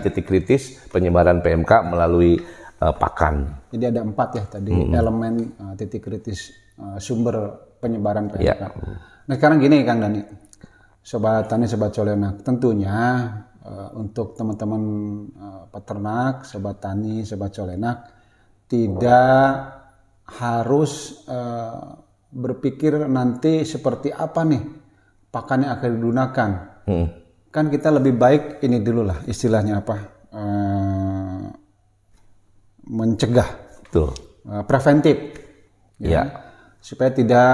titik kritis penyebaran PMK melalui pakan. Jadi ada 4 ya tadi elemen titik kritis sumber penyebaran PMK. Ya. Nah sekarang gini Kang Dani, Sobat Tani, Sobat Colenak, tentunya untuk teman-teman peternak, Sobat Tani, Sobat Colenak tidak harus berpikir nanti seperti apa nih pakan yang akan digunakan. Kan kita lebih baik ini dulu lah istilahnya apa, mencegah, preventif, ya, supaya tidak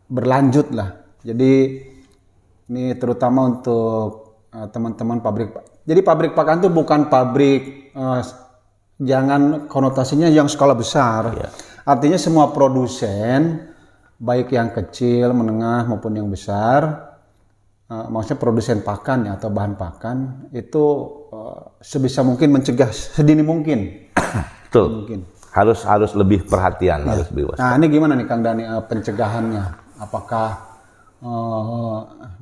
berlanjut lah. Jadi ini terutama untuk teman-teman pabrik. Jadi pabrik pakan itu bukan pabrik, jangan konotasinya yang skala besar. Ya. Artinya semua produsen, baik yang kecil, menengah maupun yang besar, maksudnya produsen pakan ya, atau bahan pakan itu sebisa mungkin mencegah sedini mungkin. Betul. Mungkin. Harus lebih perhatian, harus lebih waspada. Nah ini gimana nih Kang Dani pencegahannya? Apakah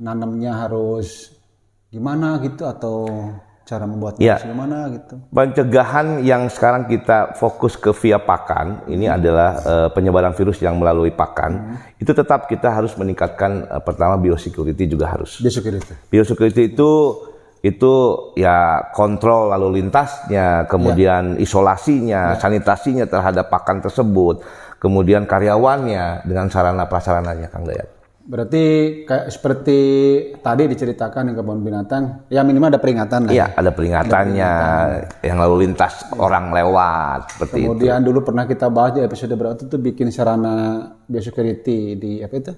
nanamnya harus gimana gitu atau cara membuatnya gimana gitu? Pencegahan yang sekarang kita fokus ke via pakan ini adalah penyebaran virus yang melalui pakan. Itu tetap kita harus meningkatkan pertama biosecurity juga harus. Biosecurity itu ya kontrol lalu lintasnya, kemudian isolasinya, sanitasinya terhadap pakan tersebut, kemudian karyawannya dengan sarana prasarananya, Kang Dayat. Berarti kayak seperti tadi diceritakan di kebun binatang, ya minimal ada peringatan lah. Iya, ada peringatannya, yang lalu lintas orang lewat seperti Kemudian dulu pernah kita bahas di episode berapa itu bikin sarana biosecurity di apa itu?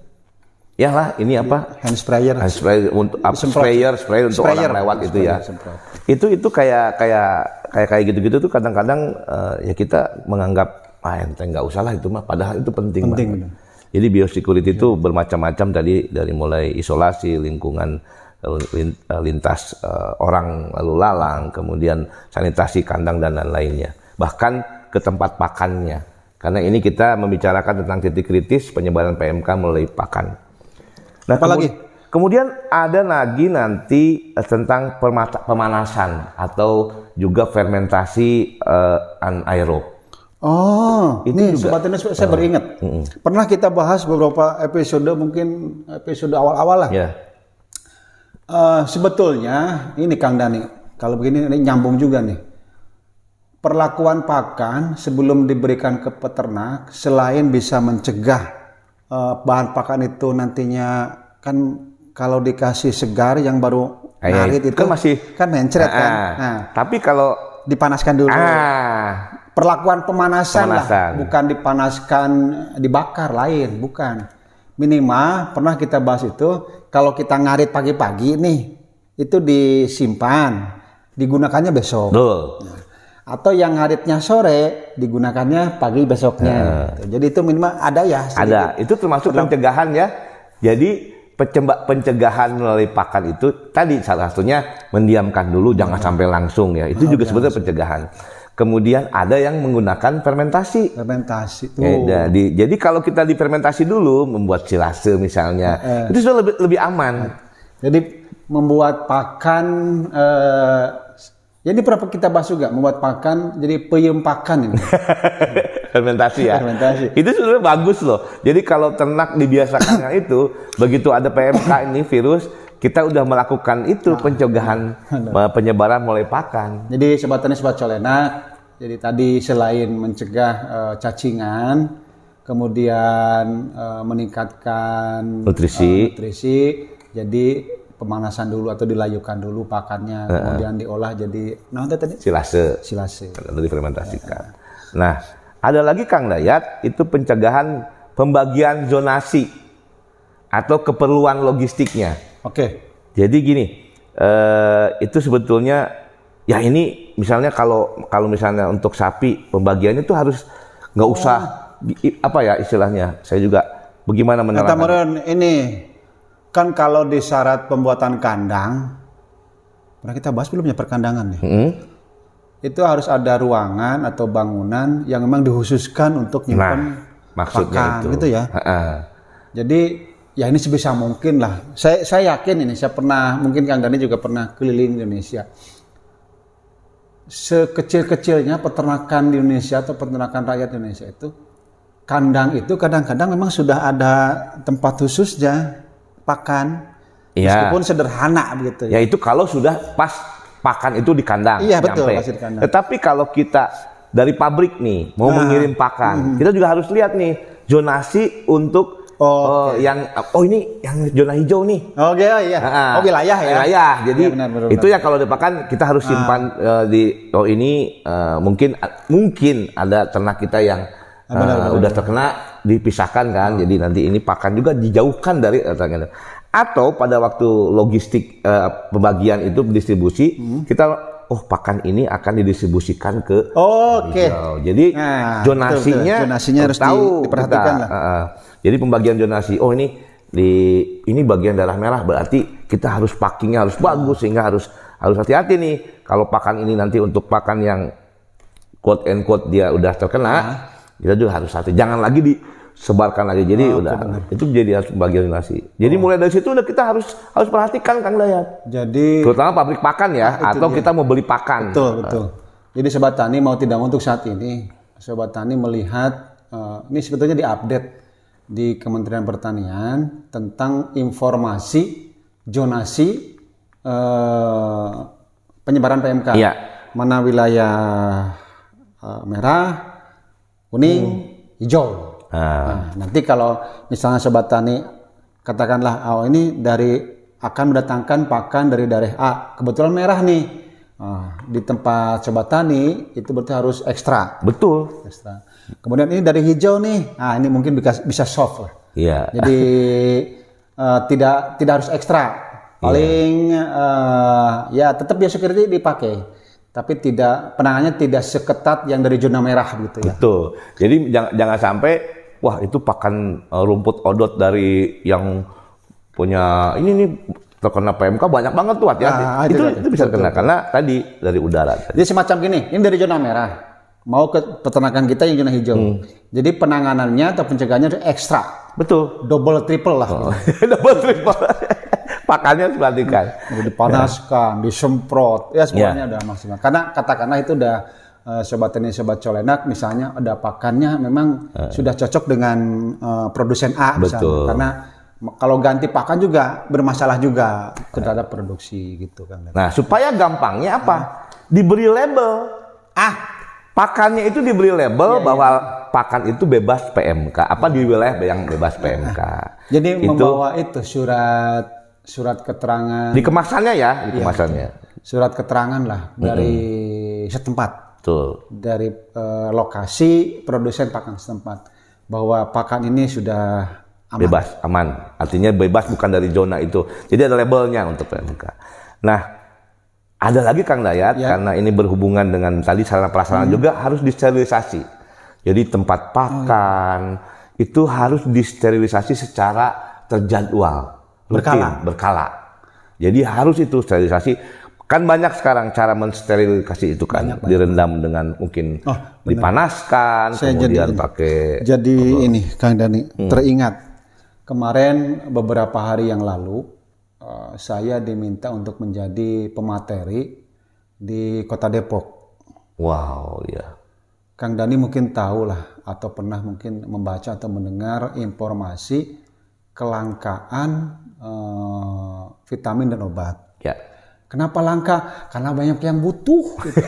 Ya lah, ini apa? Hand sprayer untuk sprayer untuk orang lewat itu ya. Itu kayak gitu-gitu tuh kadang-kadang ya kita menganggap ente nggak usah lah itu mah, padahal itu penting banget. Jadi biosecurity itu bermacam-macam tadi, dari mulai isolasi lingkungan lintas orang lalu lalang, kemudian sanitasi kandang dan lain-lainnya, bahkan ke tempat pakannya. Karena ini kita membicarakan tentang titik kritis penyebaran PMK melalui pakan. Nah, kemudian ada lagi nanti tentang pemanasan atau juga fermentasi anaerob. Oh, ini Sobat Tani saya beringat. Pernah kita bahas beberapa episode, mungkin episode awal-awal lah. Sebetulnya ini Kang Dani, kalau begini ini nyambung juga nih. Perlakuan pakan sebelum diberikan ke peternak, selain bisa mencegah bahan pakan itu nantinya kan kalau dikasih segar yang baru ngarit itu kan masih kan mencret kan. Nah, tapi kalau dipanaskan dulu. Perlakuan pemanasan lah, bukan dipanaskan dibakar lain, bukan. Minimal pernah kita bahas itu kalau kita ngarit pagi-pagi nih itu disimpan, digunakannya besok. Nah, atau yang ngaritnya sore digunakannya pagi besoknya. Jadi itu minimal ada ya. Sedikit. Ada, itu termasuk pencegahan ya. Jadi pencegahan melalui pakan itu tadi salah satunya mendiamkan dulu, jangan sampai langsung ya. Itu juga sebenarnya pencegahan. Kemudian ada yang menggunakan fermentasi. Jadi kalau kita difermentasi dulu, membuat silase misalnya, itu sudah lebih aman. Jadi membuat pakan. Jadi pernah kita bahas juga membuat pakan jadi peyem pakan ini. Fermentasi ya. Itu sebenarnya bagus loh. Jadi kalau ternak dibiasakan itu, begitu ada PMK ini virus, kita udah melakukan itu pencegahan penyebaran mulai pakan. Jadi Sobat Tani, Sobat Colenak, jadi tadi selain mencegah cacingan, kemudian meningkatkan nutrisi, jadi pemanasan dulu atau dilayukan dulu pakannya, kemudian diolah jadi tadi silase atau difermentasikan. Nah, ada lagi Kang Dayat, itu pencegahan pembagian zonasi atau keperluan logistiknya. Jadi gini, itu sebetulnya ya ini misalnya kalau misalnya untuk sapi pembagiannya itu harus nggak usah apa ya istilahnya, saya juga bagaimana menerangkan ini. Kan kalau di syarat pembuatan kandang, pernah kita bahas belum ya perkandangan nih? Itu harus ada ruangan atau bangunan yang memang dikhususkan untuk nyimpan pakan, gitu ya. Jadi ya ini sebisa mungkin lah. Saya yakin ini, saya pernah, mungkin Kang Dani juga pernah keliling Indonesia. sekecil-kecilnya peternakan di Indonesia atau peternakan rakyat Indonesia itu, kandang itu kadang-kadang memang sudah ada tempat khususnya pakan, meskipun sederhana begitu. Ya itu kalau sudah pas pakan itu di kandang. Iya betul, pasti di kandang. Tetapi kalau kita dari pabrik nih mau mengirim pakan, kita juga harus lihat nih zonasi untuk yang ini yang zona hijau nih. Iya. Wilayah ya. Wilayah. Jadi ya, benar. itu ya kalau dipakan kita harus simpan di ini mungkin ada ternak kita yang udah terkena dipisahkan kan. Jadi nanti ini pakan juga dijauhkan dari atau pada waktu logistik pembagian itu distribusi kita pakan ini akan didistribusikan ke hijau. Jadi zonasinya harus diperhatikan lah. Jadi pembagian zonasi, ini bagian darah merah, berarti kita harus packingnya harus bagus, sehingga harus hati-hati nih. Kalau pakan ini nanti untuk pakan yang quote and quote dia udah terkena, kita juga harus hati. Jangan lagi disebarkan lagi. Jadi itu jadi harus pembagian zonasi. Jadi mulai dari situ udah kita harus perhatikan Kang Dayat. Jadi terutama pabrik pakan ya, atau kita mau beli pakan. Betul. Jadi Sobat Tani mau tidak mau untuk saat ini, Sobat Tani melihat ini sebetulnya diupdate di Kementerian Pertanian tentang informasi zonasi penyebaran PMK. Iya. Mana wilayah merah, kuning, hijau. Nah, nanti kalau misalnya Sobat Tani katakanlah ini akan mendatangkan pakan dari daerah A, kebetulan merah nih. Di tempat Sobat Tani itu berarti harus ekstra. Betul. Ekstra. Kemudian ini dari hijau nih, ini mungkin bisa soft lah. Iya. Jadi tidak harus ekstra. Paling tetap biosecurity dipakai, tapi penanganannya tidak seketat yang dari zona merah gitu ya. Betul. Jadi jangan sampai itu pakan rumput odot dari yang punya ini nih terkena PMK banyak banget tuh hati-hati. Itu bisa kena karena tadi dari udara. Jadi semacam gini, ini dari zona merah. Mau ke peternakan kita yang zona hijau. Jadi penanganannya atau pencegahannya itu ekstra. Betul. Double triple lah. Double triple. Pakannya diperhatikan. Dipanaskan, disemprot, semuanya udah maksimal. Karena katakanlah itu udah Sobat Tani, Sobat Colenak misalnya ada pakannya memang sudah cocok dengan produsen A misalnya. Betul. Karena kalau ganti pakan juga bermasalah juga terhadap produksi gitu kan. Nah, supaya gampangnya apa? Diberi label. Pakannya itu diberi label bahwa pakan itu bebas PMK. Apa di wilayah yang bebas PMK. Jadi membawa itu surat keterangan di kemasannya ya, di kemasannya. Surat keterangan lah dari setempat. Betul. Dari lokasi produsen pakan setempat bahwa pakan ini sudah aman. Bebas, aman. Artinya bebas bukan dari zona itu. Jadi ada labelnya untuk PMK. Nah, ada lagi Kang Dayat, karena ini berhubungan dengan tadi sarana prasarana juga harus disterilisasi. Jadi tempat pakan itu harus disterilisasi secara terjadwal, berkala. Jadi harus itu sterilisasi. Kan banyak sekarang cara mensterilisasi itu kan, direndam dengan mungkin dipanaskan, kemudian pakai. Jadi ini Kang Dani teringat kemarin beberapa hari yang lalu. Saya diminta untuk menjadi pemateri di Kota Depok. Wow, ya. Kang Dani mungkin tahu lah atau pernah mungkin membaca atau mendengar informasi kelangkaan vitamin dan obat. Ya. Kenapa langka? Karena banyak yang butuh. Gitu.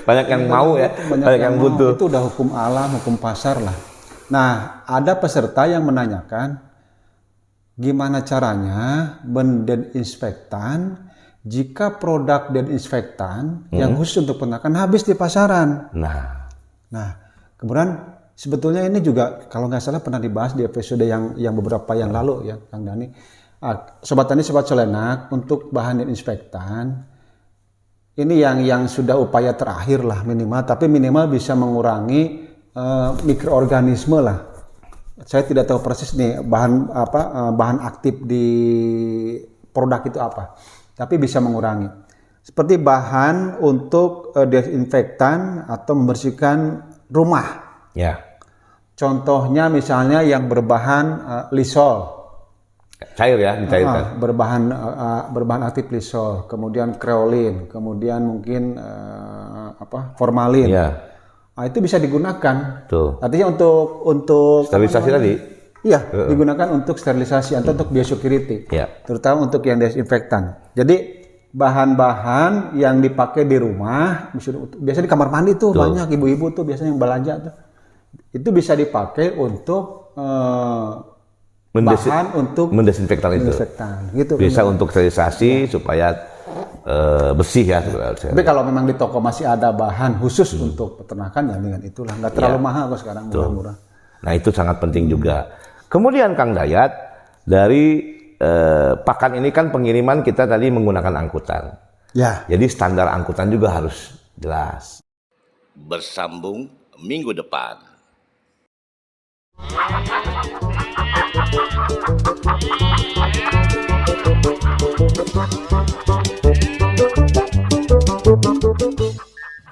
Banyak yang mau ya. Banyak yang butuh. Itu udah hukum alam, hukum pasar lah. Nah, ada peserta yang menanyakan gimana caranya mendesinfektan jika produk desinfektan yang khusus untuk peternakan habis di pasaran. Nah, kemudian sebetulnya ini juga kalau nggak salah pernah dibahas di episode yang beberapa yang lalu ya, Kang Dani. Sobat Tani, Sobat Colenak, untuk bahan desinfektan ini yang sudah upaya terakhir lah minimal, tapi minimal bisa mengurangi mikroorganisme lah. Saya tidak tahu persis nih bahan aktif di produk itu apa, tapi bisa mengurangi. Seperti bahan untuk desinfektan atau membersihkan rumah. Ya. Contohnya misalnya yang berbahan Lysol. Cair ya, dicairkan. Berbahan aktif Lysol, kemudian kreolin, kemudian mungkin formalin. Iya. Nah, itu bisa digunakan. Tuh. Artinya untuk Sterilisasi tadi. Iya, digunakan untuk sterilisasi atau untuk biosecurity. Iya. Terutama untuk yang desinfektan. Jadi bahan-bahan yang dipakai di rumah, biasanya di kamar mandi tuh banyak ibu-ibu tuh biasanya yang belanja tuh. Itu bisa dipakai untuk bahan untuk mendesinfektan itu. Gitu. Bisa untuk sterilisasi supaya bersih ya. Tapi kalau memang di toko masih ada bahan khusus untuk peternakan ya dengan itulah. Nggak terlalu mahal kok sekarang, murah-murah. Nah itu sangat penting juga. Kemudian Kang Dayat, dari pakan ini kan pengiriman kita tadi menggunakan angkutan. Ya. Jadi standar angkutan juga harus jelas. Bersambung minggu depan.